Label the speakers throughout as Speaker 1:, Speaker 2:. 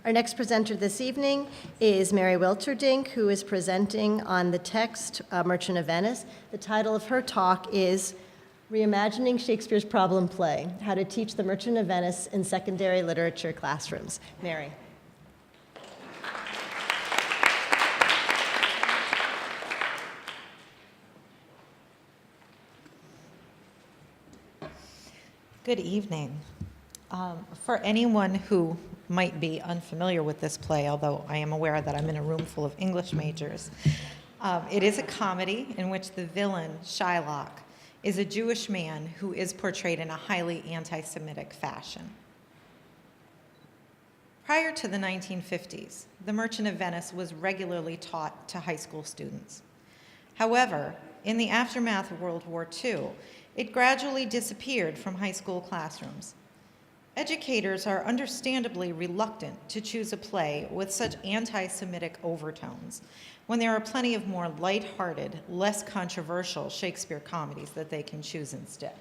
Speaker 1: Our next presenter this evening is Mary Wilterdink, who is presenting on the text Merchant of Venice. The title of her talk is Reimagining Shakespeare's Problem Play, How to Teach the Merchant of Venice in Secondary Literature Classrooms. Mary.
Speaker 2: Good evening. For anyone who might be unfamiliar with this play, although I am aware that I'm in a room full of English majors, it is a comedy in which the villain, Shylock, is a Jewish man who is portrayed in a highly anti-Semitic fashion. Prior to the 1950s, The Merchant of Venice was regularly taught to high school students. However, in the aftermath of World War II, it gradually disappeared from high school classrooms. Educators are understandably reluctant to choose a play with such anti-Semitic overtones when there are plenty of more lighthearted, less controversial Shakespeare comedies that they can choose instead.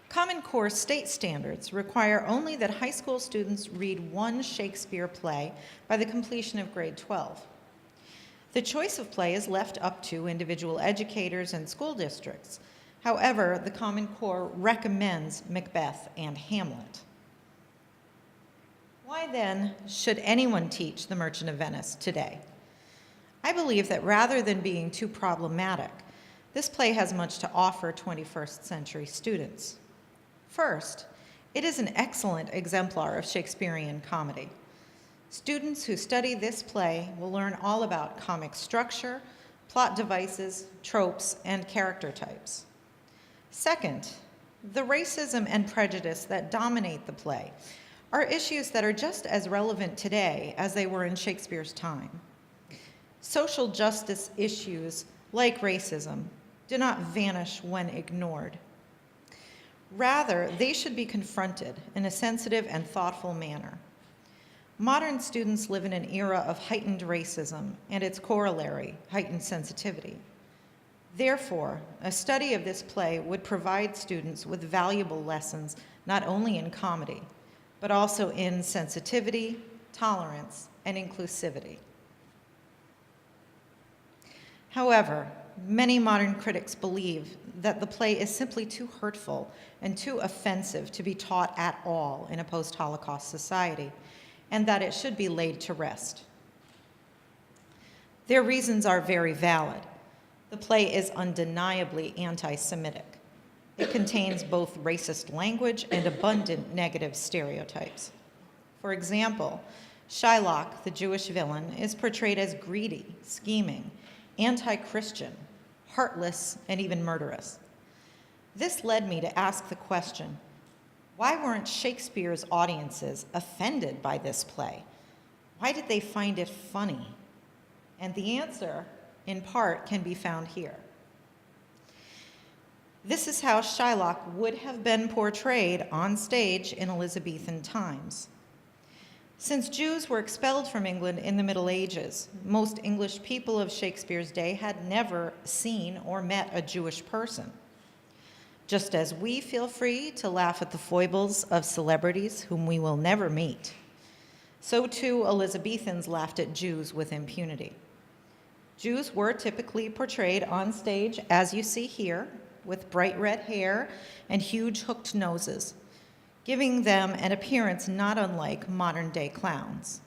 Speaker 2: Common Core state standards require only that high school students read one Shakespeare play by the completion of grade 12. The choice of play is left up to individual educators and school districts. However, the Common Core recommends Macbeth and Hamlet. Why then should anyone teach The Merchant of Venice today? I believe that rather than being too problematic, this play has much to offer 21st century students. First, it is an excellent exemplar of Shakespearean comedy. Students who study this play will learn all about comic structure, plot devices, tropes, and character types. Second, the racism and prejudice that dominate the play are issues that are just as relevant today as they were in Shakespeare's time. Social justice issues, like racism, do not vanish when ignored. Rather, they should be confronted in a sensitive and thoughtful manner. Modern students live in an era of heightened racism and its corollary, heightened sensitivity. Therefore, a study of this play would provide students with valuable lessons not only in comedy, but also in sensitivity, tolerance, and inclusivity. However, many modern critics believe that the play is simply too hurtful and too offensive to be taught at all in a post-Holocaust society, and that it should be laid to rest. Their reasons are very valid. The play is undeniably anti-Semitic. It contains both racist language and abundant negative stereotypes. For example, Shylock, the Jewish villain, is portrayed as greedy, scheming, anti-Christian, heartless, and even murderous. This led me to ask the question, why weren't Shakespeare's audiences offended by this play? Why did they find it funny? And the answer, in part, can be found here. This is how Shylock would have been portrayed on stage in Elizabethan times. Since Jews were expelled from England in the Middle Ages, most English people of Shakespeare's day had never seen or met a Jewish person. Just as we feel free to laugh at the foibles of celebrities whom we will never meet, so too Elizabethans laughed at Jews with impunity. Jews were typically portrayed on stage, as you see here, with bright red hair and huge hooked noses, giving them an appearance not unlike modern-day clowns.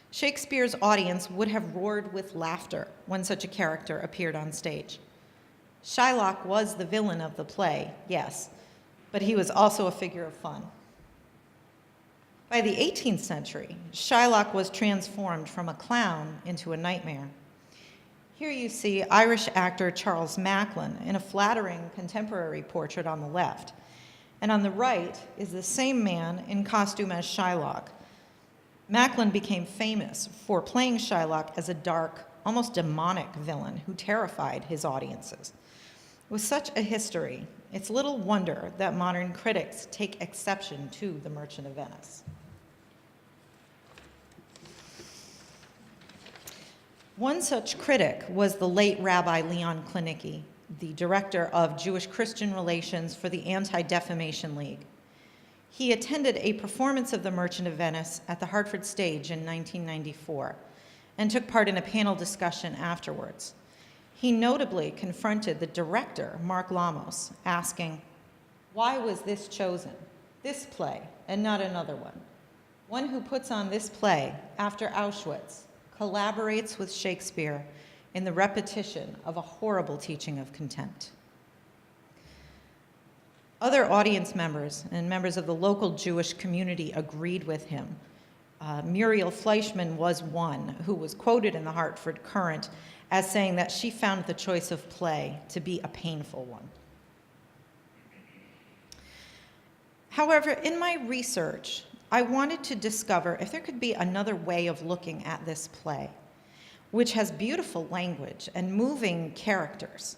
Speaker 2: Shakespeare's audience would have roared with laughter when such a character appeared on stage. Shylock was the villain of the play, yes, but he was also a figure of fun. By the 18th century, Shylock was transformed from a clown into a nightmare. Here you see Irish actor Charles Macklin in a flattering contemporary portrait on the left, and on the right is the same man in costume as Shylock. Macklin became famous for playing Shylock as a dark, almost demonic villain who terrified his audiences. With such a history, it's little wonder that modern critics take exception to The Merchant of Venice. One such critic was the late Rabbi Leon Klinicki, the director of Jewish-Christian relations for the Anti-Defamation League. He attended a performance of The Merchant of Venice at the Hartford Stage in 1994 and took part in a panel discussion afterwards. He notably confronted the director, Mark Lamos, asking, "Why was this chosen, this play, and not another one? One who puts on this play after Auschwitz collaborates with Shakespeare in the repetition of a horrible teaching of contempt." Other audience members and members of the local Jewish community agreed with him. Muriel Fleischman was one who was quoted in the Hartford Courant as saying that she found the choice of play to be a painful one. However, in my research, I wanted to discover if there could be another way of looking at this play, which has beautiful language and moving characters,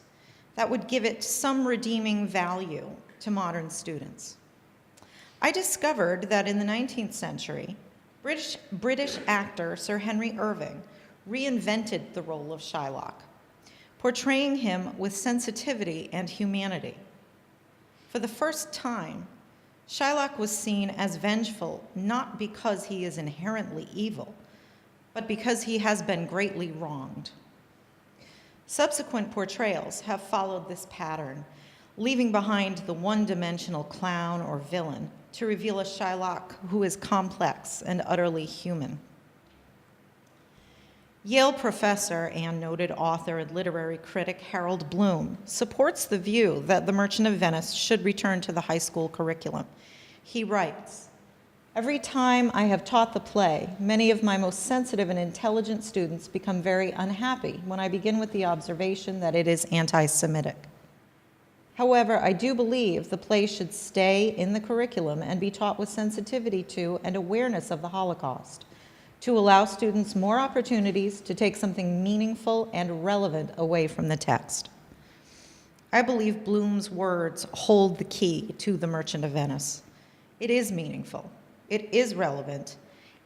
Speaker 2: that would give it some redeeming value to modern students. I discovered that in the 19th century, British actor Sir Henry Irving reinvented the role of Shylock, portraying him with sensitivity and humanity. For the first time, Shylock was seen as vengeful not because he is inherently evil, but because he has been greatly wronged. Subsequent portrayals have followed this pattern, leaving behind the one-dimensional clown or villain to reveal a Shylock who is complex and utterly human. Yale professor and noted author and literary critic Harold Bloom supports the view that The Merchant of Venice should return to the high school curriculum. He writes, "Every time I have taught the play, many of my most sensitive and intelligent students become very unhappy when I begin with the observation that it is anti-Semitic. However, I do believe the play should stay in the curriculum and be taught with sensitivity to and awareness of the Holocaust, to allow students more opportunities to take something meaningful and relevant away from the text." I believe Bloom's words hold the key to The Merchant of Venice. It is meaningful, it is relevant,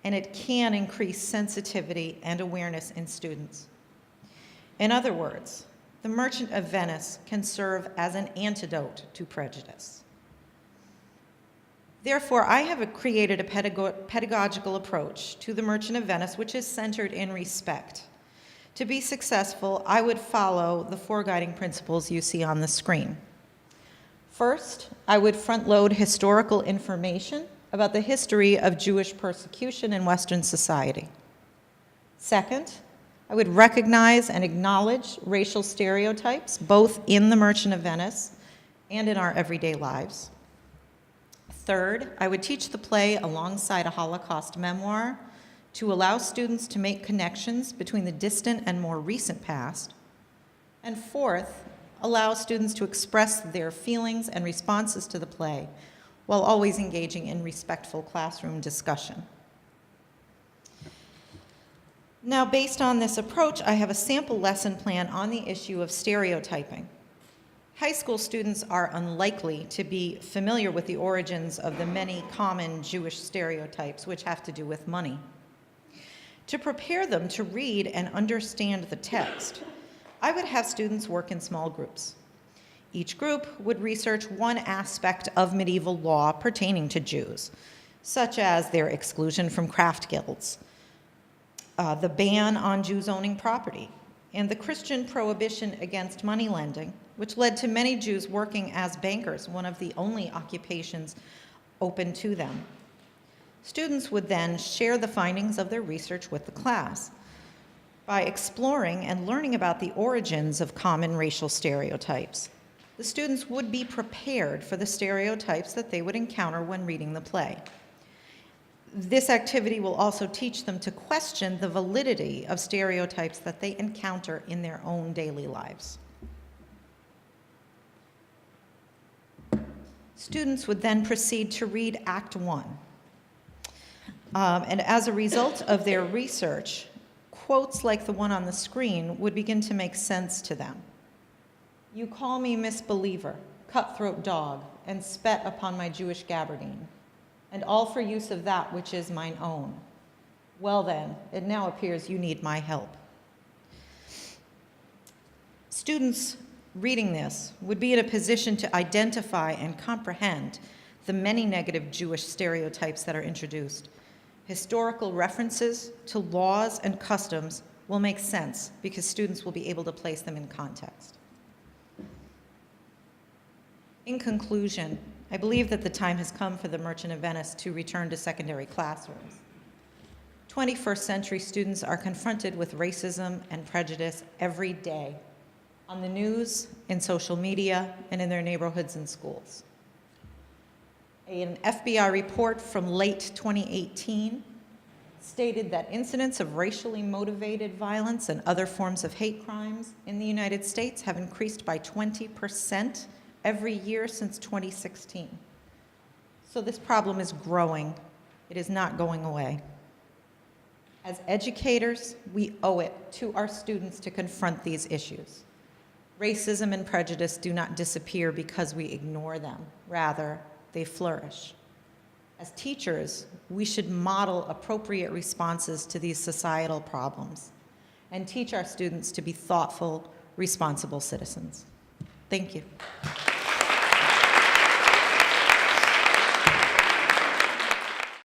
Speaker 2: and it can increase sensitivity and awareness in students. In other words, The Merchant of Venice can serve as an antidote to prejudice. Therefore, I have created a pedagogical approach to The Merchant of Venice which is centered in respect. To be successful, I would follow the four guiding principles you see on the screen. First, I would front-load historical information about the history of Jewish persecution in Western society. Second, I would recognize and acknowledge racial stereotypes, both in The Merchant of Venice and in our everyday lives. Third, I would teach the play alongside a Holocaust memoir to allow students to make connections between the distant and more recent past. And fourth, allow students to express their feelings and responses to the play while always engaging in respectful classroom discussion. Now, based on this approach, I have a sample lesson plan on the issue of stereotyping. High school students are unlikely to be familiar with the origins of the many common Jewish stereotypes which have to do with money. To prepare them to read and understand the text, I would have students work in small groups. Each group would research one aspect of medieval law pertaining to Jews, such as their exclusion from craft guilds, the ban on Jews owning property, and the Christian prohibition against money lending, which led to many Jews working as bankers, one of the only occupations open to them. Students would then share the findings of their research with the class. By exploring and learning about the origins of common racial stereotypes, the students would be prepared for the stereotypes that they would encounter when reading the play. This activity will also teach them to question the validity of stereotypes that they encounter in their own daily lives. Students would then proceed to read Act 1. And as a result of their research, quotes like the one on the screen would begin to make sense to them. "You call me misbeliever, cutthroat dog, and spet upon my Jewish gabardine, and all for use of that which is mine own. Well then, it now appears you need my help." Students reading this would be in a position to identify and comprehend the many negative Jewish stereotypes that are introduced. Historical references to laws and customs will make sense because students will be able to place them in context. In conclusion, I believe that the time has come for the Merchant of Venice to return to secondary classrooms. 21st century students are confronted with racism and prejudice every day, on the news, in social media, and in their neighborhoods and schools. An FBI report from late 2018 stated that incidents of racially motivated violence and other forms of hate crimes in the United States have increased by 20% every year since 2016. So this problem is growing. It is not going away. As educators, we owe it to our students to confront these issues. Racism and prejudice do not disappear because we ignore them. Rather, they flourish. As teachers, we should model appropriate responses to these societal problems and teach our students to be thoughtful, responsible citizens. Thank you.